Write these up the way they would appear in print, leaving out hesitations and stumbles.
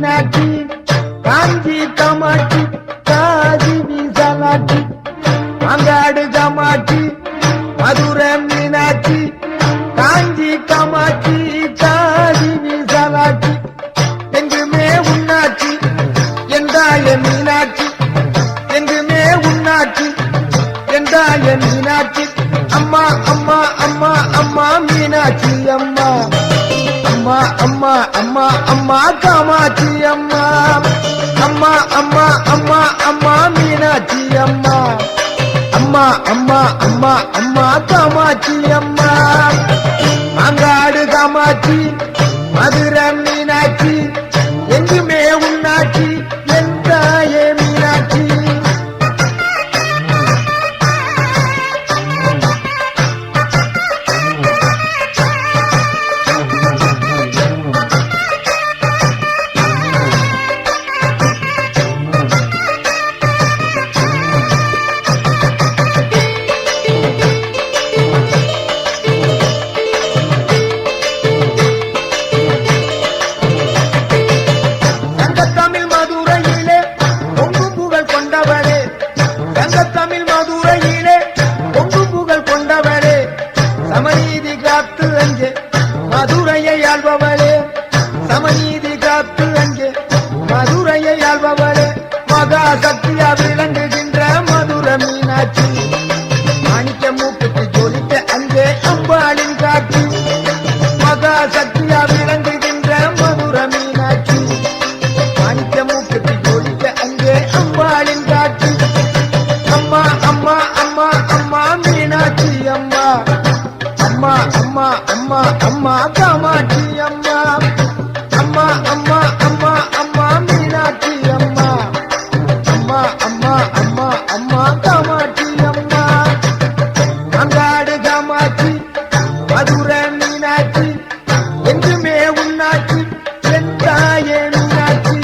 மீனாட்சி காஞ்சி காமாட்சி காதி விசாலாட்சி அங்காடு காமாட்சி மதுரை மீனாட்சி காஞ்சி காமாட்சி காதி விசாலாட்சி எங்குமே உன்னாட்சி என்றாய மீனாட்சி எங்குமே உன்னாட்சி என்றாய மீனாட்சி அம்மா அம்மா அம்மா அம்மா மீனாட்சி அம்மா அம்மா அம்மா அம்மா அம்மா காமாட்சி அம்மா அம்மா அம்மா அம்மா அம்மா மீனாட்சி அம்மா அம்மா அம்மா அம்மா அம்மா காமாட்சி அம்மா அங்காடு காமாட்சி மதுரை மீனாட்சி எங்குமே உன்னாட்சி என்றாயே மீனாட்சி சமநீதி காத்து அங்கே மதுரையை ஆள்பவளே சமநீதி காத்து அங்கே மதுரையை ஆள்பவளே மகா சக்தியா விளங்குகின்ற மதுரை மீனாட்சி மாணிக்க மூக்குக்கு ஜொலித்த அங்கே அம்பாளின் காட்சி மகா சக்தியா விளங்குகின்ற மதுரை மீனாட்சி மாணிக்க மூக்குக்கு ஜொலித்த அங்கே அம்பாளின் காட்சி அம்மா அம்மா அம்மா அம்மா மீனாட்சி அம்மா அம்மா அம்மா அம்மா அம்மா காமாட்சி அம்மா அம்மா அம்மா அம்மா அம்மா மீனாட்சி அம்மா அம்மா அம்மா அம்மா அம்மா காமாட்சி அம்மா அங்காடு காமாட்சி மதுரை மீனாட்சி எங்குமே உன்னாட்சி செந்தாயே மீனாட்சி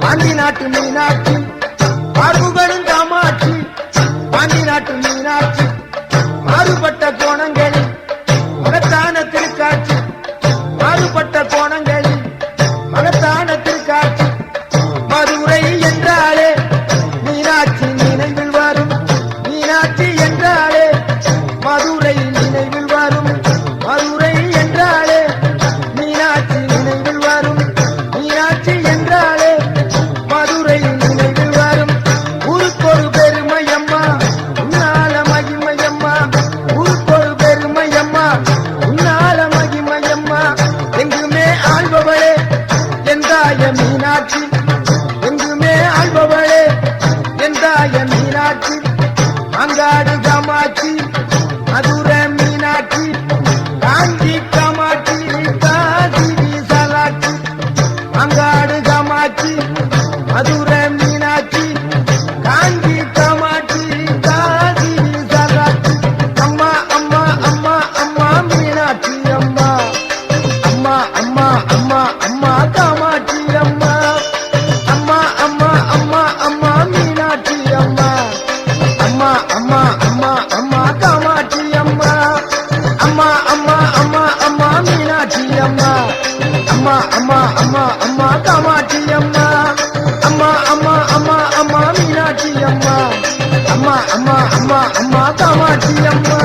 பாண்டி நாட்டு மீனாட்சி பார்வுகளும் காமாட்சி பாண்டி நாட்டு மீனாட்சி மாறுபட்ட கோணங்களில் மகத்தான திருக்காட்சி மாறுபட்ட கோணங்களில் மகத்தான திருக்காட்சி மதுரை என்றாலே மீனாட்சி நினைவில் வரும் மீனாட்சி என்றாலே மதுரை நினைவில் வரும் மதுரை என்றாலே மீனாட்சி நினைவில் வரும் மீனாட்சி என்றாலே மதுரை நினைவில் வரும் ஊருக்கொரு பெருமையம்மா உன்னால மகிமையம்மா ஊருக்கொரு பெருமையம்மா உன்னால மகிமையம்மா எங்குமே ஆள்பவளே எந்தாய மீனாட்சி எங்குமே ஆள்பவளே எந்தாய மீனாட்சி அங்காடு காமாட்சி மதுரை மீனாட்சி காஞ்சி காமாட்சி காசி விசாலாட்சி அங்காடு காமாட்சி மதுரை மீனாட்சி காஞ்சி காமாட்சி காசி விசாலாட்சி அம்மா அம்மா அம்மா அம்மா மீனாட்சி அம்மா அம்மா அம்மா அம்மா அம்மா காமாட்சி அம்மா அம்மா அம்மா அம்மா அம்மா மீனாட்சி அம்மா அம்மா அம்மா அம்மா அம்மா காமாட்சி அம்மா அம்மா அம்மா அம்மா அம்மா மீனாட்சி அம்மா அம்மா அம்மா அம்மா அம்மா காமாட்சி அம்மா அம்மா அம்மா அம்மா அம்மா மீனாட்சி அம்மா அம்மா அம்மா அம்மா அம்மா காமாட்சி அம்மா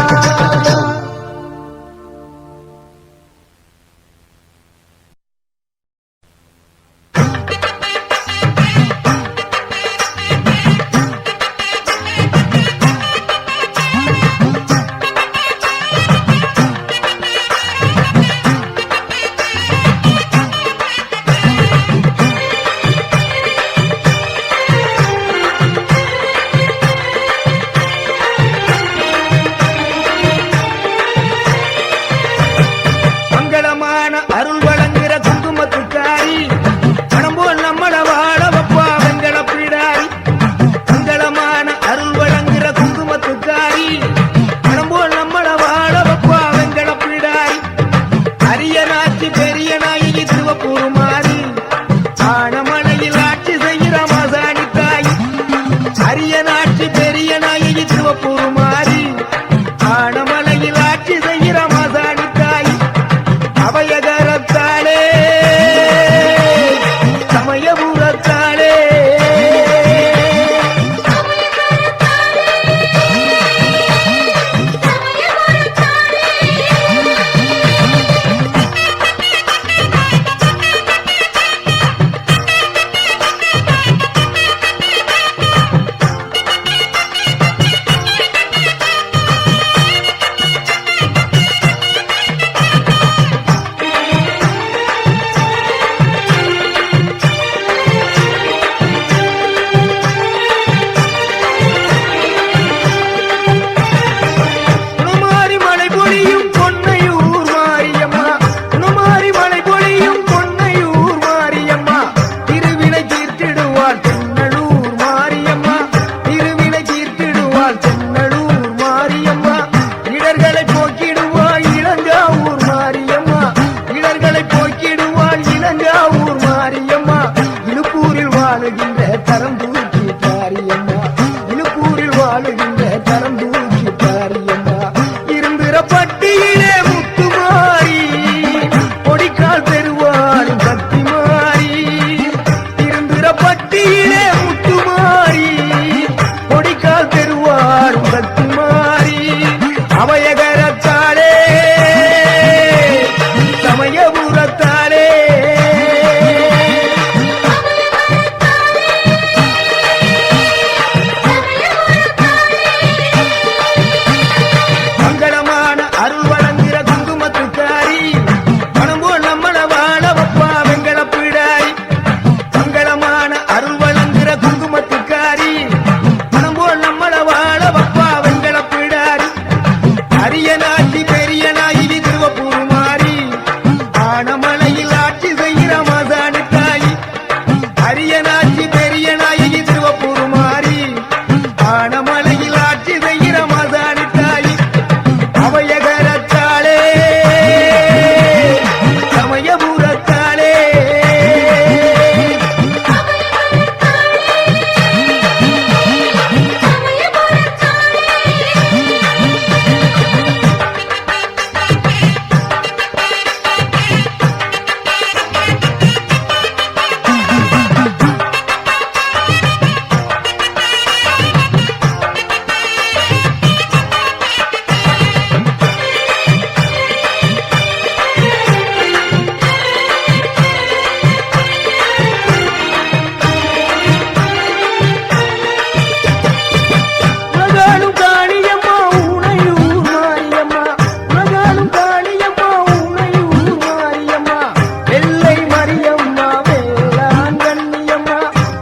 கரம் தூக்கி தாரியம்மா இழுப்பூரில் வாழுகின்ற கரம் தூக்கி தாரியம்மா இருந்திர பட்டியிலே முத்துமாரி கொடிக்கால் பெறுவாரும் சக்தி மாறி இருந்திர பட்டியிலே முத்துமாரி கொடிக்கால் பெறுவாரும் சக்தி மாறி அவையகரத்தாலே சமயபுரத்தாலே மங்களமான அருள் வழங்குகிற குங்குமத்துக்காரி மனம் போல் நம்மள வாழ வப்பா வெங்கல பிடாரி மங்களமான அருள் வழங்குகிற குங்குமத்துக்காரி மனம் போல் நம்மள வாழ வப்பா வெங்கல பிடாரி அரிய நாட்டி பெரிய நாயகி திருவப்பூர் மாறி ஆனமலையில் ஆட்சி செய்கிற மாசாணி தாயி அரிய நாட்டி பெரிய நாயகி திருவப்பூர் மாறி ஆனமலையில் ஆட்சி செய்கிற மாசாணி தாயி அவையகரத்தாளே சமயபுரத்தாளே உலகாலும் காளியம்மா உனையூர் மாரியம்மா உலகாலும் காளியம்மா உனையூர் மாரியம்மா வெள்ளை மரியம்மா வேளாங்கண்ணியம்மா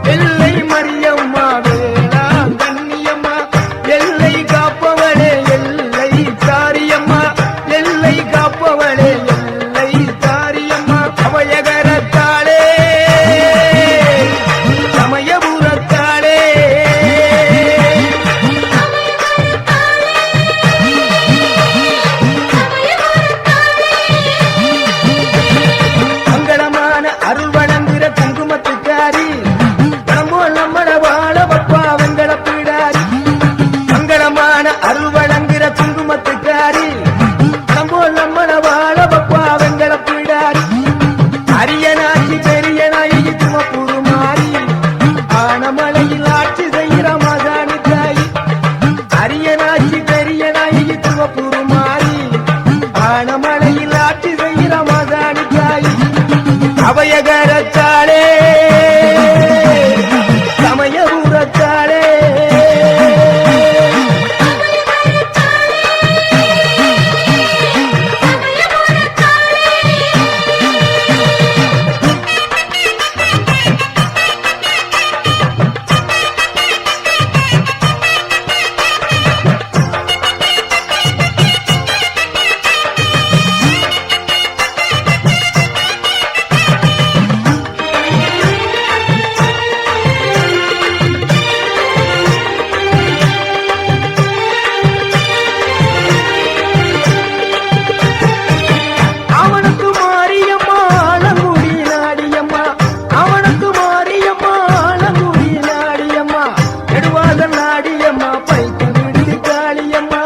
வெள்ளை மரியம்மா வேளாங்கண்ணியம்மா எல்லை காப்பவளே எல்லை தாரியம்மா எல்லை காப்பவளே எல்லை தாரியம்மா அவையகரத்தாளே சமயபுரத்தாளே மங்களமான அருள் வழங்குகிற குங்குமத்துக்காரி மனம் போல் நம்மள வாழ வப்பா வெங்கல பிடாரி மங்களமான அருள் வழங்குகிற குங்குமத்துக்காரி மனம் போல் நம்மள வாழ வப்பா வெங்கல பிடாரி அரிய நாட்சி பெரிய நாயகி திருவப்பூர் மாறி ஆனமலையில் ஆட்சி செய்கிற மாசாணி தாயி அரிய நாட்சி பெரிய நாயகி திருவப்பூர் மாறி ஆனமலையில் ஆட்சி செய்கிற மாசாணி தாயி அவையகரத்தாளே சமயபுரத்தாளே அவனுக்கு மாரியம்மா ஆலங்குடி நாடியம்மா அவனுக்கு மாரியம்மா ஆலங்குடி நாடியம்மா நெடுவாசல் நாடியம்மா பைத்த விடுதி காளியம்மா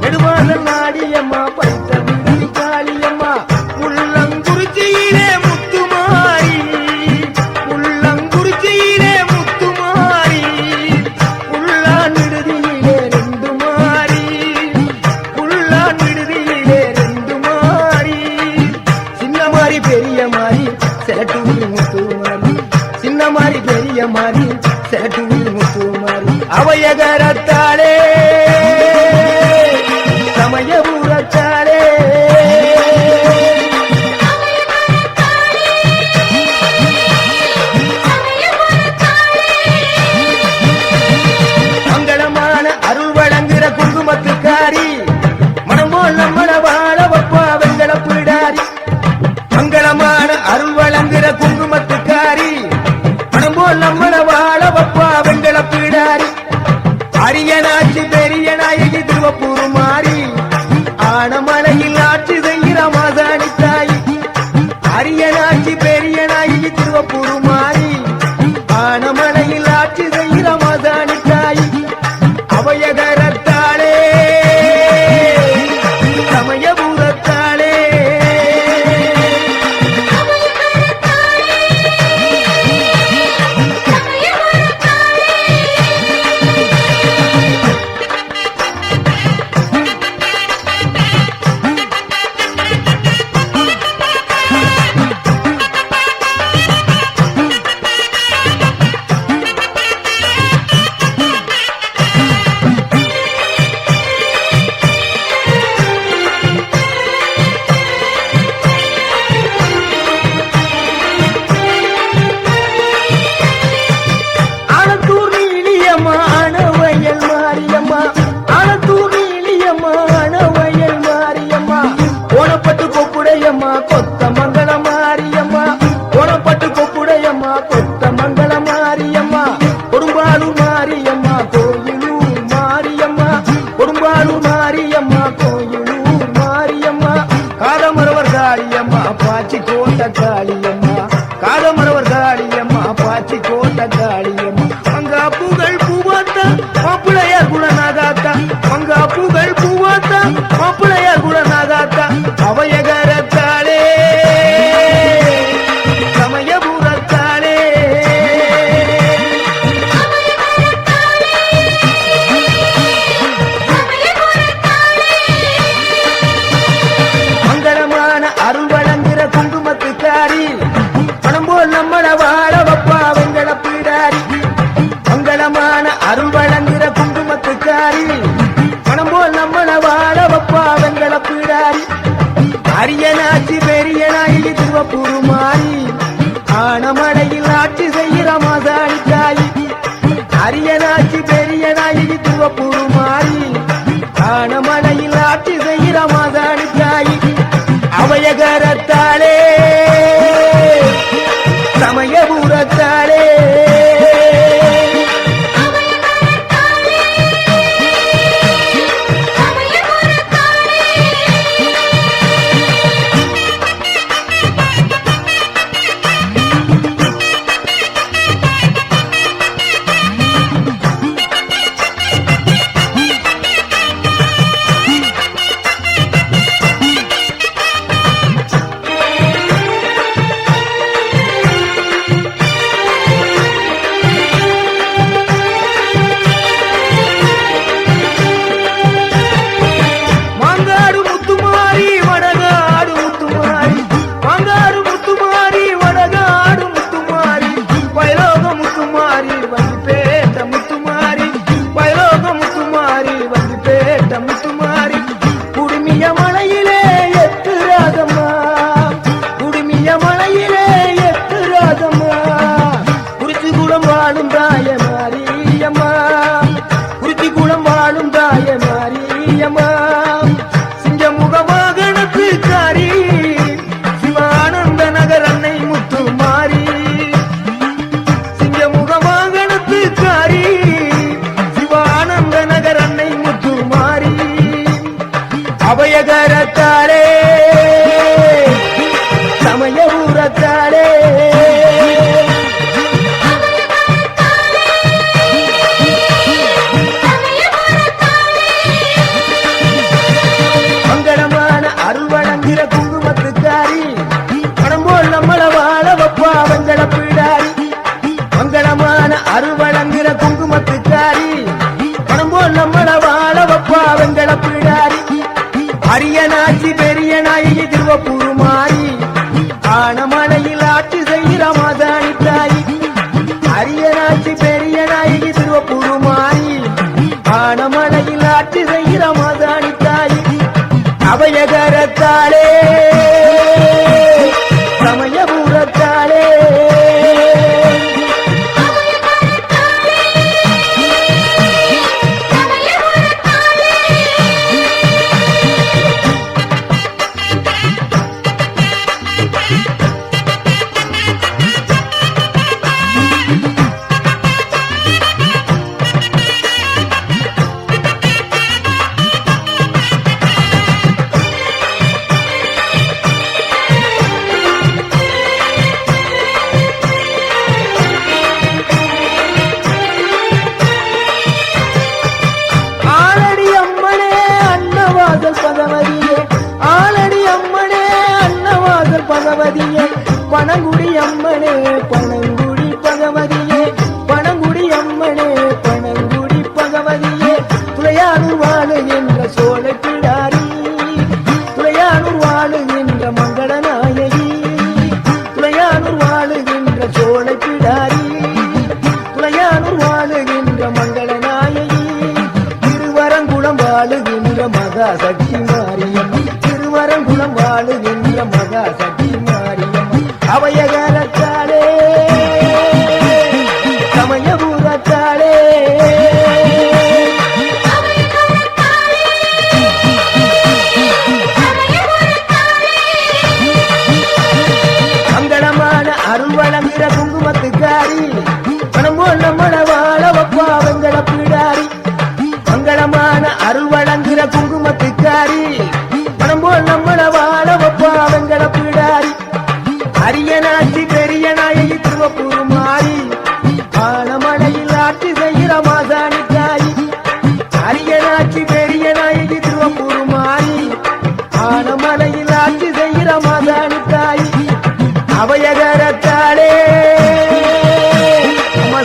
நெடுவாசல் நாடியம்மா பைத்த விடுதி காளியம்மா உள்ளங்குறிச்சியிலே முத்துமாரி உள்ளங்குறிச்சியிலே முத்துமாரி உள்ளான் விடுதியிலே ரெண்டு மாறி உள்ளான் விடுதியிலே ரெண்டு மாறி சின்ன மாறி பெரிய மாறி செலட்டூரி முத்து மாறி சின்ன மாறி பெரிய மாறி செலட்டூரி முத்து மாறி அவையகரத்தாளே சமயபுரத்தாளே மங்களமான அருள் வழங்குகிற குங்குமத்துக்காரி மனம் போல் நம்மள வாழ வப்பா வெங்கல பிடாரி மங்களமான அருள் வழங்குகிற குங்குமத்துக்காரி மனம் போல் நம்மள வாழ வப்பா வெங்கல பிடாரி அரிய நாட்சி பெரிய அருள் வழங்குற குங்குமத்துக்காரி மனம் போல் நம்மள வாழ வப்பா வெங்கல பீடாரி அரியனாச்சி பெரிய நாயகி திருவப்பூர் மாறி ஆனமடையில் ஆட்சி செய்கிற மாசாணிக்காயி அரியனாச்சி பெரிய நாயகி திருவப்பூர் மாறி ஆனமடையில் ஆட்சி செய்கிற மாசாணிக்காயி அவயகரத்தாளே சமயபுரத்தாளே அபயகரத்தாளே சமயபுரத்தாளே மங்களமான அருள் வழங்குகிற குங்குமத்துக்காரி மனம் போல் நம்மள வாழ வப்பா வெங்கல பீடாரி மங்களமான அருள் வழங்குகிற குங்குமத்துக்காரி மனம் போல் நம்மள வாழ வப்பா வெங்கல பீடாரி அரியனாச்சி பெரிய நாயகி திருவப்பூர் மாறி ஆனமலையில் ஆட்சி செய்கிற மாதாணி தாயி அரியனாச்சி பெரிய நாயகி திருவப்பூர் மாறி ஆனமலையில் ஆட்சி செய்கிற மாதாணி தாயி அபயகரத்தாளே சமயபுரத்தாளே பகவதியே பனங்குடி அம்மனே பனங்குடி பகவதியே பனங்குடி அம்மனே பனங்குடி பகவதியே துளையானூர் வாழுகின்ற சோழ பிடாரி துளையானூர் வாழுகின்ற மங்கள நாயகி துளையானூர் வாழுகின்ற சோழ பிடாரி துளையானூர் வாழுகின்ற மங்கள நாயகி திருவரங்குளம் வாழுகின்ற மகா சக்தி மாரியம்மன் திருவரங்குளம் வாழுகின்ற மகா சக்தி மாரியம்மன் அபயகரத்தாளே சமயபுரத்தாளே மங்களமான அருள் வழங்குகிற குங்குமத்துக்காரி மனம் போல் நம்மள வாழ வப்பா வெங்கல பீடாரி மங்களமான அருள் வழங்குகிற குங்குமத்துக்காரி மனம் போல் நம்மள வாழ வப்பா வெங்கல பீடாரி அரியனாச்சி பெரிய நாயகி திருவப்பூர் மாறி ஆனமலையில் ஆட்சி செய்கிற மாசாணி தாயி அரியனாச்சி பெரிய நாயகி திருவப்பூர் மாறி ஆனமலையில் ஆட்சி செய்கிற மாசாணி தாயி அபயகரத்தாளே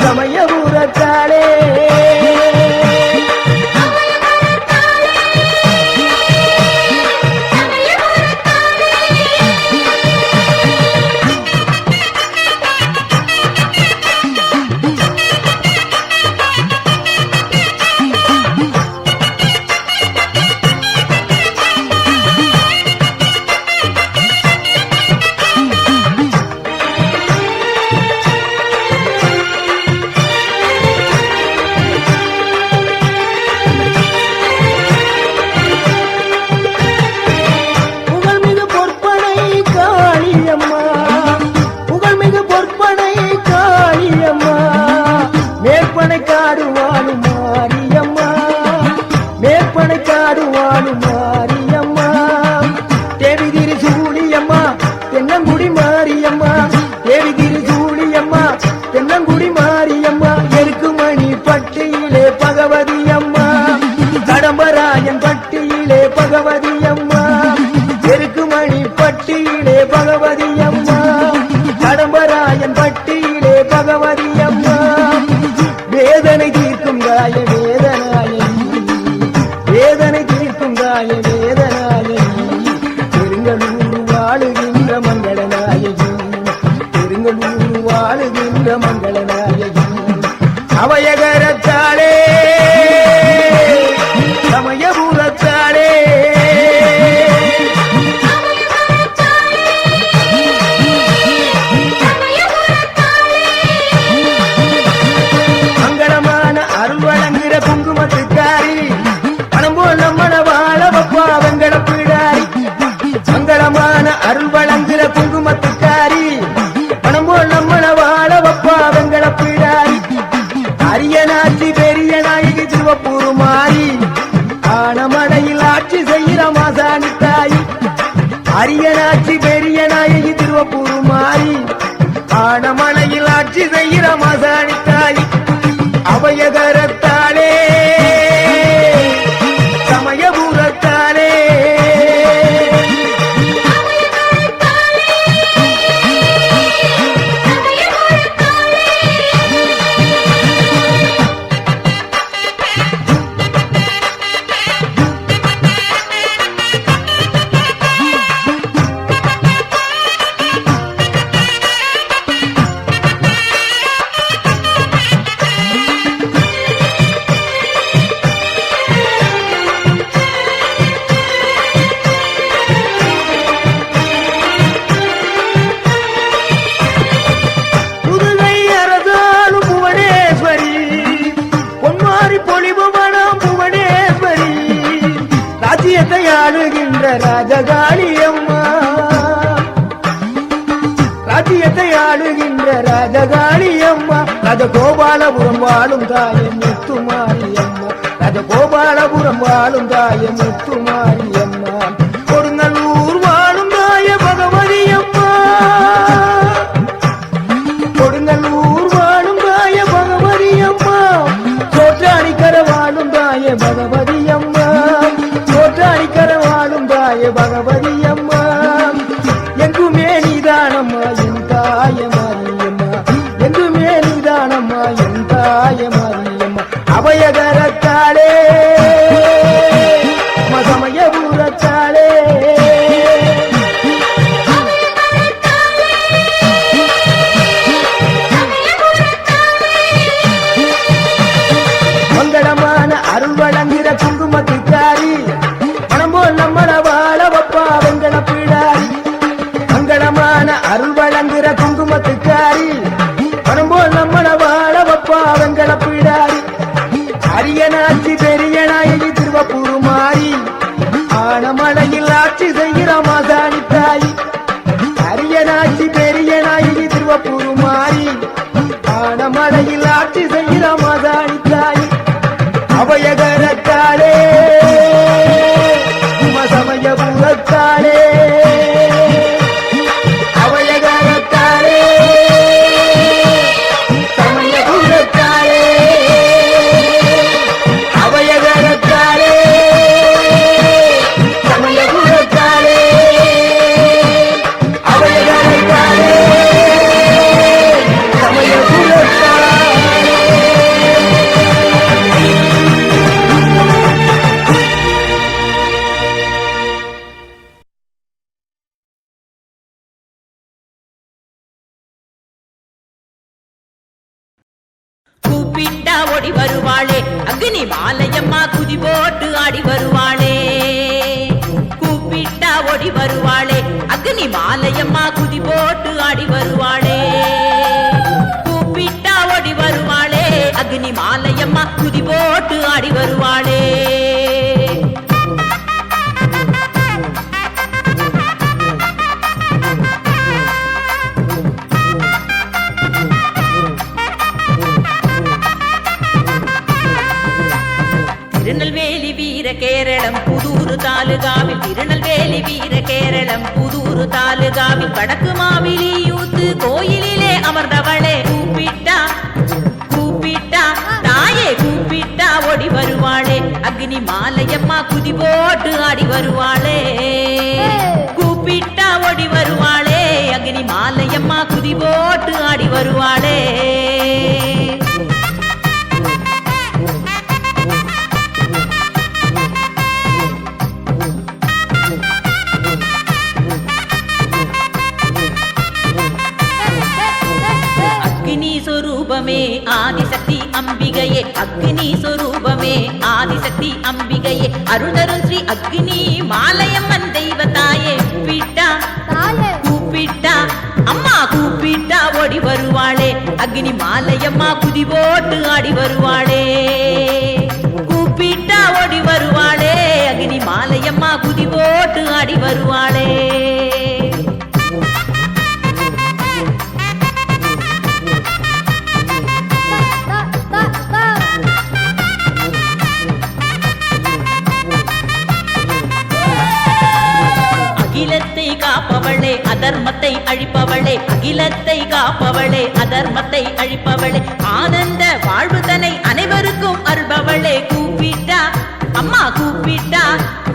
சமயபுரத்தாளே மேற்பனை காடு வாழும் மாரியம்மா மேற்பனை காடு வாழும் மாரியம்மா தேவி திரு சூழியம்மா தென்னங்குடி மாரியம்மா தேவி திரு சூழியம்மா தென்னங்குடி மாரியம்மா எருக்குமணி பட்டியிலே பகவதி அம்மா கடம்பராயன் பட்டியிலே பகவதி அம்மா எருக்குமணி பட்டியிலே பகவதி அம்மா கடம்பராயன் பட்டியிலே பகவதி அம்மா வேதனை தீர்க்கும் காய வேதனாயி வேதனை தீர்க்கும் காய வேதனாயி பெருங்களூர் வாழுகின்ற மங்களநாயகி பெருங்களூர் வாழுகின்ற மங்களநாயகி அவயகரத்தாளே சமயபுரத்தாளே மங்களமான அருள் வழங்குகிற குங்குமத்துக்காரி பணம் போல் நம்மள வாழ வப்பா வெங்கட பிடாரி மங்களமான அருள் வழங்குகிற குங்குமத்துக்காரி பணம் போல் நம்மள வாழ வப்பா வெங்கட பிடாரி அரியநாச்சி பெரிய நாயகி திருவப்பூர் மாறி ஆனமடையில் ஆட்சி செய்கிற மாசாணி தாய் அரியநாச்சி பெரிய நாயகி திருவப்பூர் மாறி ஆனமலையில் ஆட்சி செய்கிற மாசாணி தாய் அபயகரத்தாளே சமயபுரத்தாளே புதுகை அரசாளும் புவனேஸ்வரி பொன்மாரி பொலிபவனம் புவனேஸ்வரி ராஜ்யத்தை ஆளுகின்ற ராஜகாளி அம்மா ராஜ்யத்தை ஆளுகின்ற ராஜகாளி அம்மா ராஜகோபாலபுரம் வாழும் தாயே முத்துமாரி அம்மா ராஜகோபாலபுரம் வாழும் தாயே முத்துமாரி அம்மா கொடுங்கல்லூர் வாழும் தாய பகவதி அம்மா கொடுங்கல்லூர் வாழும் தாய பகவதி அம்மா சோற்றாணிக்கர வாழும் தாய பகவதி அம்மா சோற்றாணிக்கர வாழும் தாய பகவதி அம்மா எங்குமே நீதானம்மா என் தாய மாரியம்மா எங்குமே நீதானம்மா என் தாய மாரியம்மா அபயகரத்தாளே சமயபுரத்தாளே மங்களமான அருள் வழங்குகிற குங்குமத்துக்காரி பணம் போல் நம்மள வாழ வப்பா வெங்கட பிடாரி மங்களமான அருள் வழங்குகிற குங்குமத்துக்காரி பணம் போல் நம்மள வாழ வப்பா வெங்கட பிடாரி அரியநாச்சி பெரிய நாயகி திருவப்பூர் மாறி ஆனமலையில் ஆட்சி செய்கிற மாசாணி தாய் அரியநாச்சி பெரிய நாயகி திருவப்பூர் மாறி ஆனமலையில் ஆட்சி செய்கிற மாசாணி தாய் அபயகரத்தாளே சமயபுரத்தாளே அபயகரத்தாளே சமயபுரத்தாளே அபயகரத்தாளே சமயபுரத்தாளே அபயகரத்தாளே சமயபுரத்தாளே கூப்பிட்டா ஓடி வருவாளே அக்னி மாலையம்மா குதி போட்டு ஆடி வருவாளே கூப்பிட்டா ஓடி வருவாளே அக்னி மாலையம்மா குதி போட்டு ஆடி வருவாளே கூப்பிட்டா ஓடி வருவாளே அக்னி மாலையம்மா குதி போட்டு ஆடி வருவாளே வீர கேரளம் புதூரு தாலுகாவில் திருநெல்வேலி வீர கேரளம் புதூரு தாலுகாவில் வடக்கு மாவிலி யூத்து கோயிலிலே அமர்ந்தவளே கூப்பிட்டா கூப்பிட்டா தாயே கூப்பிட்டா ஓடி வருவாளே அக்னி மாலையம்மா குதி போட்டு ஆடி வருவாளே கூப்பிட்டா ஓடி வருவாளே அக்னி மாலையம்மா குதி போட்டு ஆடி வருவாளே ஆதிசக்தி அம்பிகையே அக்னி சொரூபமே ஆதிசக்தி அம்பிகையே அருள்தரும் ஸ்ரீ அக்னி மாலையம்மன் தெய்வத்தாயே கூப்பிட்டா கூப்பிட்டா அம்மா கூப்பிட்டா ஓடி வருவாளே அக்னி மாலையம்மா குதி போட்டு ஆடி வருவாளே கூப்பிட்டா ஓடி வருவாளே அக்னி மாலையம்மா குதி போட்டு ஆடி வருவாளே அகிலத்தை காப்பவளே அதர்மத்தை அழிப்பவளே அகிலத்தை காப்பவளே அதர்மத்தை அழிப்பவளே ஆனந்த வாழ்வுதனை அனைவருக்கும் அருள்பவளே கூப்பிட்டா அம்மா கூப்பிட்டா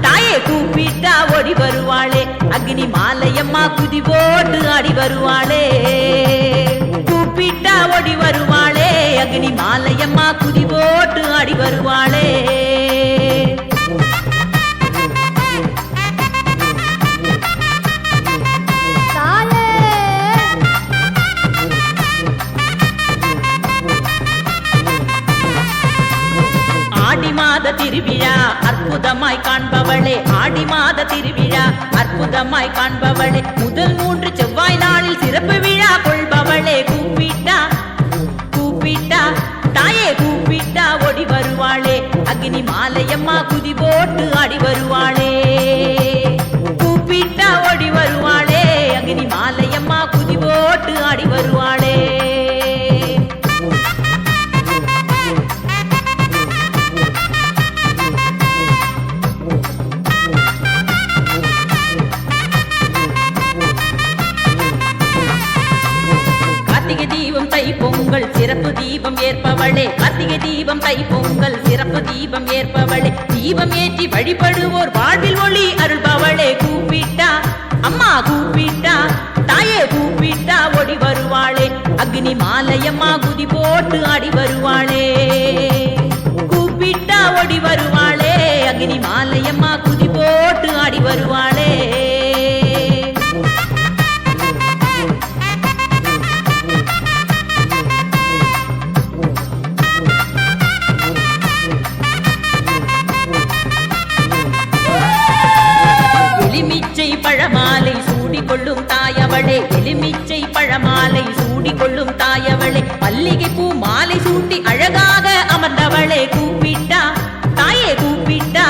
தாயே கூப்பிட்டா ஓடி வருவாளே அக்னி மாலையம்மா குதி போட்டு ஆடி வருவாளே கூப்பிட்டா ஓடி வருவாளே அக்னி மாலையம்மா குதி போட்டு ஆடி வருவாளே திருவிழா அற்புதமாய் காண்பவளே ஆடி மாத திருவிழா அற்புதமாய் காண்பவளே முதல் 3 செவ்வாய் நாளில் சிறப்பு விழா கொள்பவளே கூப்பிட்டா கூப்பிட்டா தாயே கூப்பிட்டா ஓடி வருவாளே அக்னி மாலையம்மா குதி போட்டு ஆடி வருவாளே கூப்பிட்டா ஓடி வருவாளே அக்னி மாலையம்மா குதி போட்டு ஆடி வருவாளே பொங்கல் சிறப்பு தீபம் ஏற்பவளே கார்த்திகை தீபம் தை பொங்கல் சிறப்பு தீபம் ஏற்பவளே தீபம் ஏற்றி வழிபடுவோர் வாழ்வில் ஒளி அருள்பவளே கூப்பிட்டா அம்மா கூப்பிட்டா தாயே கூப்பிட்டா ஓடி வருவாளே அக்னி மாலையம்மா குதி போட்டு ஆடி வருவாளே கூப்பிட்டா ஓடி வருவாளே அக்னி மாலையம்மா குதி போட்டு ஆடி வருவாளே பழமாலை சூடிக்கொள்ளும் தாயவளே எலுமிச்சை பழமாலை சூடிக்கொள்ளும் தாயவளே மல்லிகை பூ மாலை சூட்டி அழகாக அமர்ந்தவளே கூப்பிட்டா தாயே கூப்பிட்டா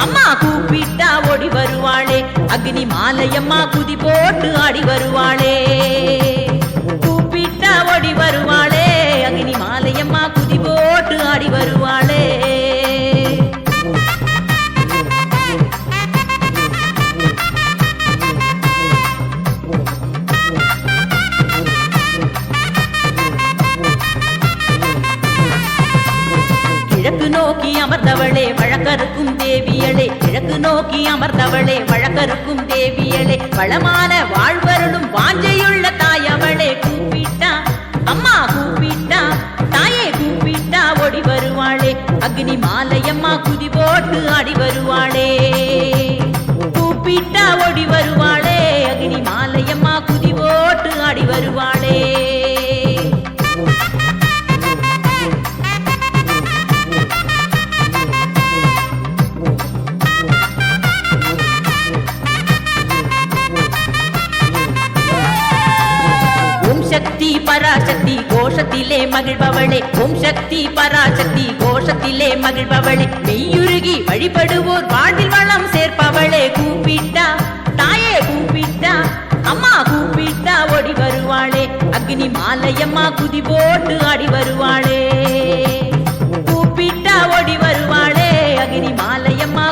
அம்மா கூப்பிட்டா ஓடி வருவாளே அக்னி மாலையம்மா குதி போட்டு ஆடி வருவாளே கூப்பிட்டா ஓடி வருவாளே அக்னி மாலையம்மா குதி போட்டு ஆடி வருவாளே நோக்கி அமர்ந்தவளே வழக்கருக்கும் தேவியளே கிழக்கு நோக்கி அமர்ந்தவளே வழக்கருக்கும் தேவியளே வளமான வாழ்வருளும் வாஞ்சையுள்ள தாயவளே கூப்பிட்டா அம்மா கூப்பிட்டா தாயே கூப்பிட்டா ஓடி வருவாளே அக்னி மாலையம்மா குதி போட்டு ஆடி வருவாளே கூப்பிட்டா ஓடி வருவாளே அக்னி மாலையம்மா குதி போட்டு ஆடி வருவாளே சக்தி பராசக்தி கோஷத்திலே மகிழ்பவளே ஓம் சக்தி பராசக்தி கோஷத்திலே மகிழ்பவளே மெய்யுருகி வழிபடுவோர் வாழ்வில் வளம் சேர்ப்பவளே கூப்பிட்டா தாயே கூப்பிட்டா அம்மா கூப்பிட்டா ஓடி வருவாளே அக்னி மாலையம்மா குதி போட்டு ஆடி வருவாளே கூப்பிட்டா ஓடி வருவாளே அக்னி மாலையம்மா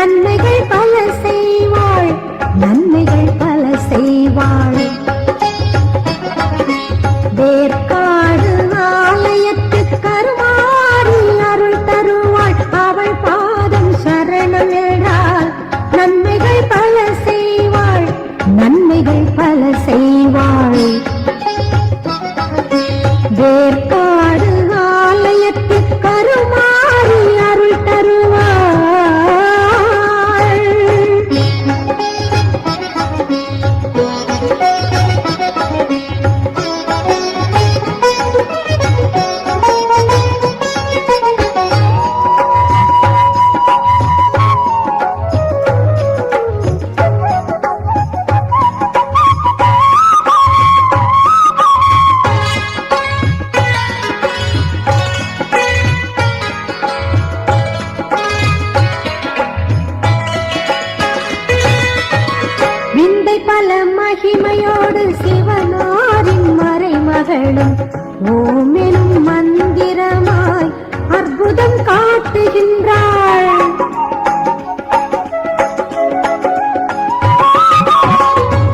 நன்மைகள் பல செய்வாள், நன்மைகள் பல செய்வாள். வேற்காடு ஆலயத்து கருமாறி அருள் தருவாள், அவள் பாதம் சரணம் என்றால் நன்மைகள் பல செய்வாள், நன்மைகள் பல செய்வாள். வேற்காடு ஆலயத்து கருமாறி அருள் தருவாள். விந்தை பல மகிமையோடு சிவனாரின் மறைமகளும் ஓமெனும் மந்திரமாய் அற்புதம் காட்டுகின்றாள்.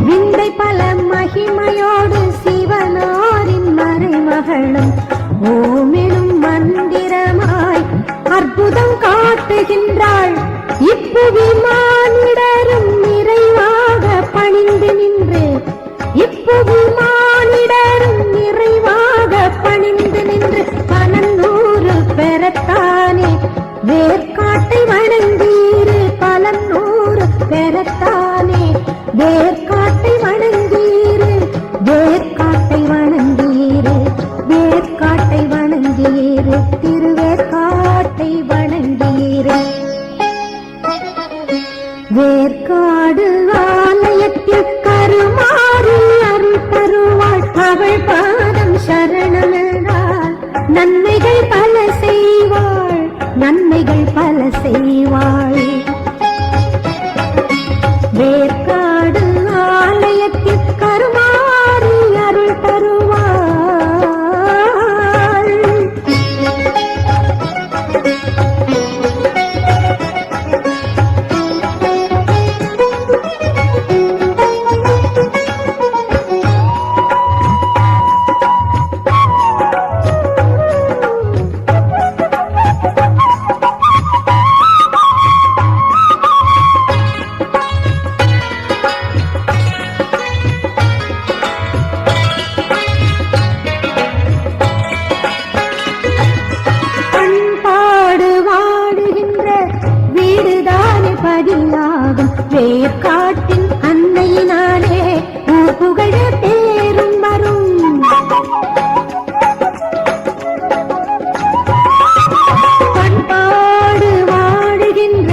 விந்தை பல மகிமையோடு சிவனாரின் மறைமகளும் ஓமெனும் மந்திரமாய் அற்புதம் காட்டுகின்றாள். இப்புவி மானிடரும் நிறைவாக பணிந்து நின்று, இப்புவி மானிடரும் நிறைவாக பணிந்து நின்று பலநூறு பெறத்தானே வேர்க்காட்டை வணங்கீரு, பலநூறு பெறத்தானே வேர்க்காட்டை வணங்கீரு, வேர்க்காட்டை வணங்கீரு, வேர்க்காட்டை வணங்கீரு, திருவேற்காட்டை வணங்கீரு. வேற்காடு ஆலயத்தில் கருமாறி அருள் தருவாள், அவள் பாதம் சரணம் என்றால் நன்மைகள் பல செய்வாள், நன்மைகள் பல செய்வாள். வேற்காடு ஆலயத்தில் கருமாறி அருள் தருவாள். வேர்க்காட்டின் அன்னையினாலே ஊர் புகழ பேரும் வரும். பண்பாடு வாழுகின்ற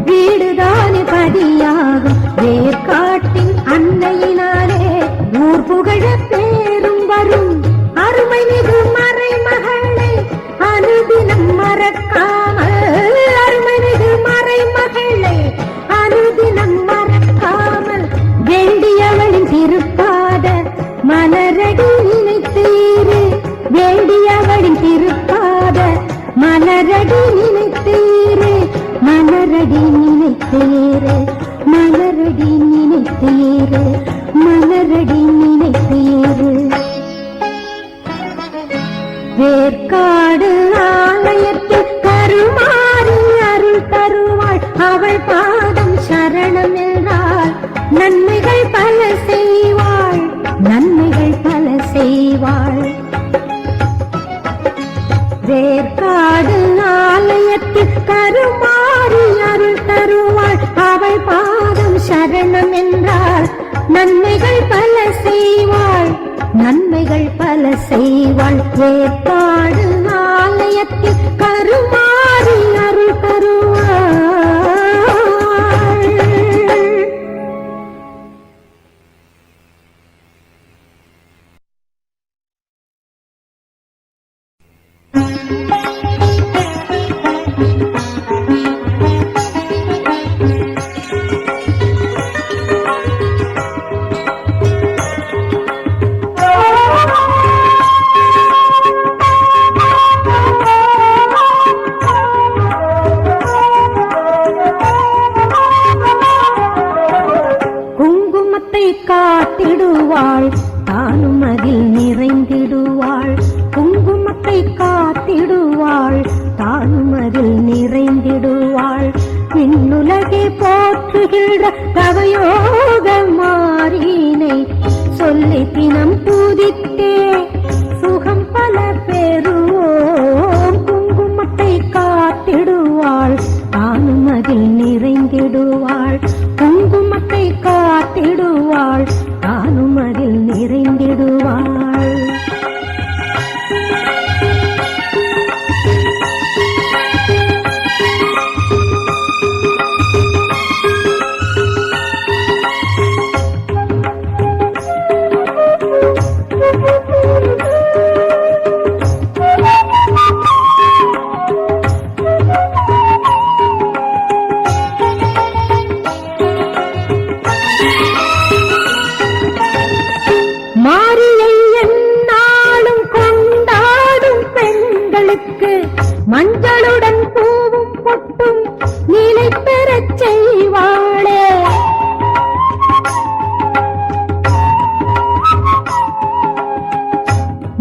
வீடுதானே பதியாகும். வேர்க்காட்டின் அன்னையினாலே ஊர் புகழ பேரும் வரும். அருமை மிகு மறைமகளை அனுதினம் மறக்காமல், அருமை மிகு மறைமகளை அனுதினம் மறக்காமல் வேண்டியவளின் திருப்பாத மலரடி நினைத்தீரு, வேண்டியவளின் திருப்பாத மலரடி நினைத்தீரு, மலரடி நினைத்தீரு, மலரடி நினைத்தீரு, மலரடி நினைத்தீரு. வேற்காடு ஆலயத்தில் கருமாறி அருள் தருவாள், அவள் பாதம் சரணம் என்றால் நன்மைகள் பல செய்வாள், நன்மைகள் பல செய்வாள். வேற்காடு ஆலயத்தில் கருமாறி அருள் தருவாள், அவள் பாதம் சரணம் என்றால் நன்மைகள் பல செய்வாள், நன்மைகள் பல செய்வாள். வேற்காடு ஆலயத்தில் கருமாறி அருள் தருவாள். தானும் அதில் நிறைந்திடுவாள். விண்ணுலகை போற்றுகின்ற தவயோக மாறினை சொல்லி தினம் பூதித்தே சுகம் பல பெறுவோம். குங்குமத்தை காத்திடுவாள், தானும் அதில் நிறைந்திடுவாள். குங்குமத்தை காத்திடுவாள், தானும் அதில் நிறைந்திடுவாள். மாரியை எந்நாளும் கொண்டாடும் பெண்களுக்கு மஞ்சளுடன் பூவும் பொட்டும் நிலை பெறச் செய்வாளே.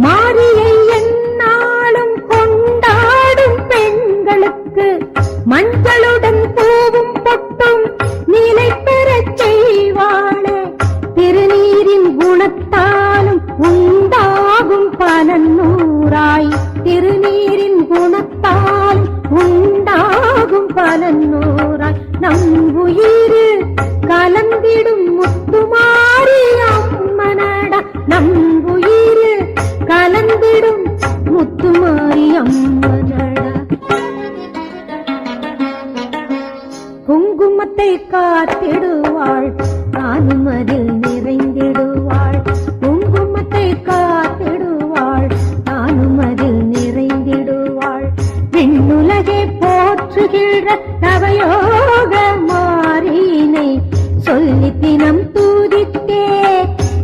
மாரியை எந்நாளும் கொண்டாடும் பெண்களுக்கு மஞ்சளுடன் பூவும் பொட்டும் நிலை பெறச் செய்வாளே. திருநீரின் குணத்தாலும் உண்டாகும் பலன் நூறாய், திருநீரின் குணத்தால் உண்டாகும் பலன் நூறாய். நம் உயிரு கலந்திடும் முத்துமாரி அம்மனடா, நம் உயிரு கலந்திடும் முத்துமாரி அம்மனடா. குங்குமத்தை காத்திடுவாள், தானும் அதில் நிறைந்திடுவாள். குங்குமத்தை காத்திடுவாள், தானும் அதில் நிறைந்திடுவாள். விண்ணுலகை போற்றுகின்ற தவயோக மாறினை சொல்லி தினம் தூதித்தே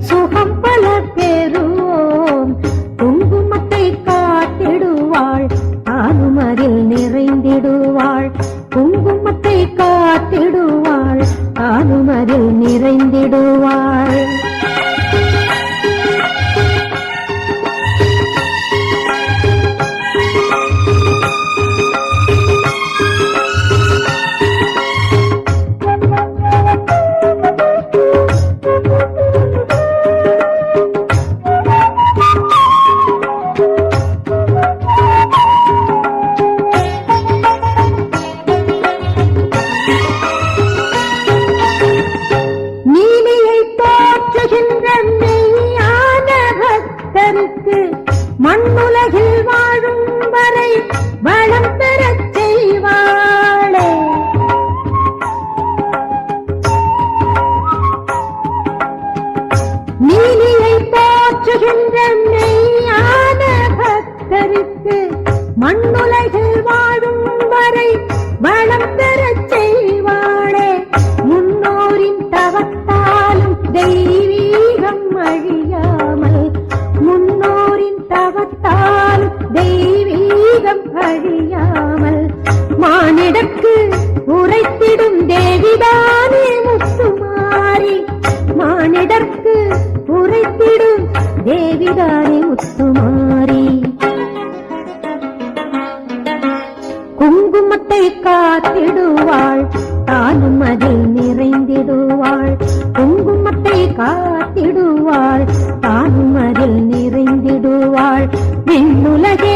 சுகம் பல பெறுவோம். குங்குமத்தை காத்திடுவாள், தானும் அதில் நிறைந்திடுவாள். குங்குமத்தை காத்திடுவாள், தானும் அதில் நிறைந்திடுவாள். மண்ணுலகில் வாழும் வரை வளம் பெறச் செய்வாளே. நீலியை போற்றுகின்ற மெய்யான பக்தருக்கு மண்ணுலகில் வாழும் வரை வளம் பெறச் செய்வாளே. முன்னோரின் தவத்தாலும் தெய்வீகம் அழியாமல், முன்னோரின் தவத்தால் தெய்வீகம் அழியாமல், மானிடக்கு உரைத்திடும் தேவிதானே முத்துமாரி. மானிடற்கு உரைத்திடும் தேவிதானே முத்துமாரி. குங்குமத்தை காத்திடுவாள், தானும் அதில் நிறைந்திடுவாள். குங்குமத்தை காத்திடுவாள், தானும் அதில் நிறைந்திடுவாள். விண்ணுலகே